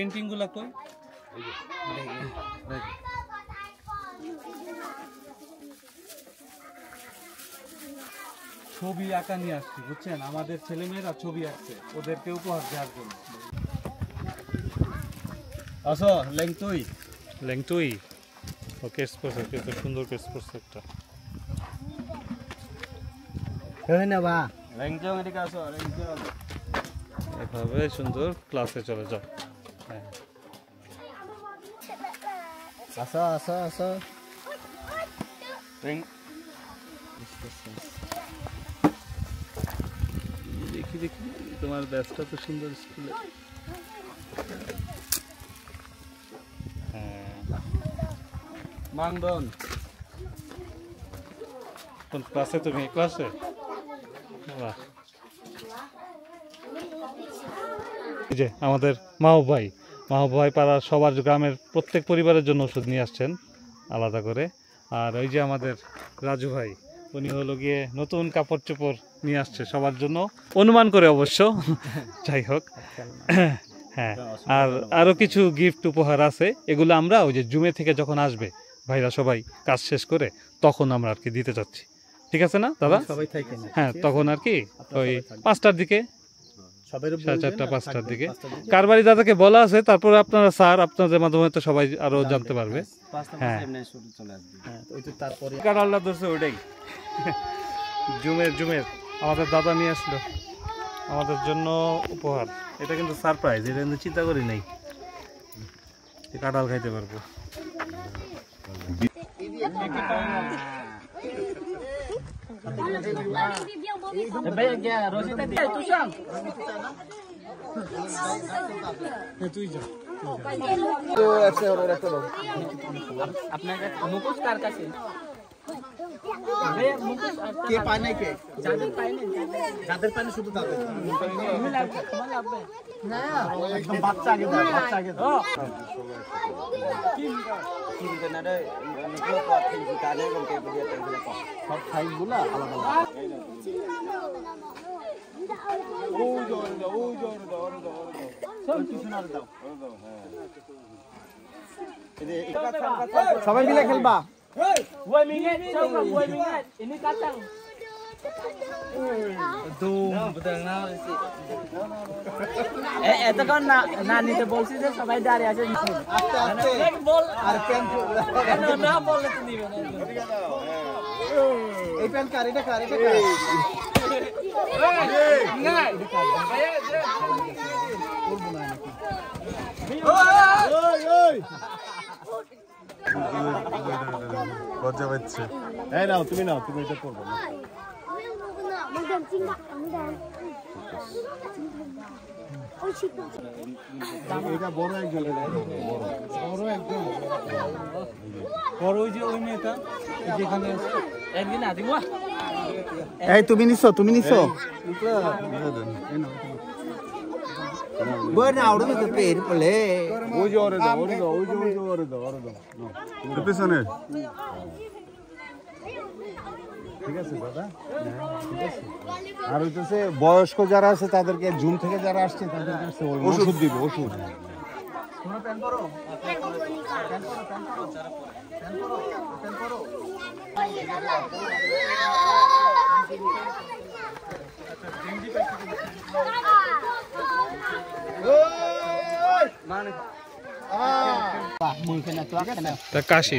painting গুলা কই ছবি আঁকা নিয়ে আসছি বুঝছেন আমাদের ছেলেমেয়েরা ছবি আঁকছে ওদেরকে উপহার দেওয়ার জন্য আসো লেংতুই ওকে স্পোর্টস কত সুন্দর স্পোর্টস একটা কই না বা লেংচং এদিকে আসো লেংচং এভাবে সুন্দর ক্লাসে চলে যাও হ্যাঁ আসো দেখি তোমার ব্যাচটা তো সুন্দর স্কুলে হ্যাঁ মানদন কোন ক্লাসে তুমি ক্লাসে বাহ এই যে আমাদের মাহবুব ভাই পাড়ার সবার গ্রামের প্রত্যেক পরিবারের জন্য ওষুধ নিয়ে আসছেন আলাদা করে আর ওই যে আমাদের রাজু ভাই উনি হলো গিয়ে নতুন কাপড় চোপড় নিয়ে আসছে সবার জন্য অনুমান করে অবশ্য যাই হোক হ্যাঁ আর আরও কিছু গিফট উপহার আছে এগুলো আমরা ওই যে জুমে থেকে যখন আসবে ভাইরা সবাই কাজ শেষ করে তখন আমরা আর কি দিতে চাচ্ছি ঠিক আছে না দাদা হ্যাঁ তখন আর কি ওই 5টার দিকে 4:30 5টার দিকে কারবারি দাদাকে বলা আছে তারপরে আপনারা স্যার আপনাদের মাধ্যমে তো সবাই আরো জানতে পারবে হ্যাঁ কাটাল্লা ধরছে ওটাই জুমের আমাদের দাদা নিয়ে আসলো আমাদের জন্য উপহার এটা কিন্তু সারপ্রাইজ এটা কিন্তু চিন্তা করি নাই কাঁঠাল খাইতে পারবো আপনাকে মুখোশ কার কাছে কে পায় নাই কে যাদের পায় শুধু তাদের না একদম বাচ্চা আগে দাও কিন্তু না রে নিকো কথা তাদের কোনকে বুঝিয়ে তাইগুলো সব সাইজগুলো আলাদা সবাই মিলে খেলবা ini kacang itu kan nani তো বলছি যে সবাই দাঁড়িয়ে আছে আস্তে আস্তে বল আর প্যান না বললে তো নিবে না এই প্যান কার এটা কার না করব না ওই লজ্জা পাচ্ছে এই নাও তুমি এটা করবে না এটা বড় একজন বড় ওই যে ওই মেয়েটা যেখানে একদিন আদি এই তুমি নিছো বড় না ওড়ো তো পের পলে ওই যে ওরে দাও পিছনে ঠিক আছে দাদা ঠিক আছে আর হইতেছে বয়স্ক যারা আছে তাদেরকে জুম থেকে যারা আসছে তাদের কাছে ওষুধ দিব ওষুধ তোমরা প্যান করো কাশি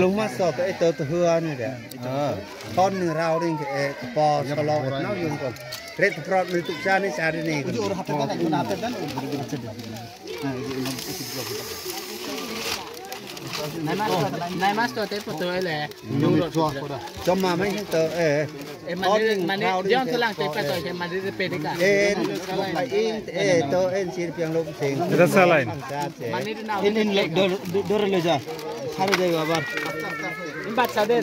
lùng mắt sọ cái tơ hưa này đấy con nửa rau đi cái bò sò lò nó dùng còn rết prot mình tụt ra này xa đi này này mas to tới tơ ấy lẹ cho mà mấy tơ em mà đi dân lang tới phải tơ mà đi về đấy cả em tơ em xin piang lục tiền এটা saline in lek dor le ja সারে দেব আবার বাচ্চাদের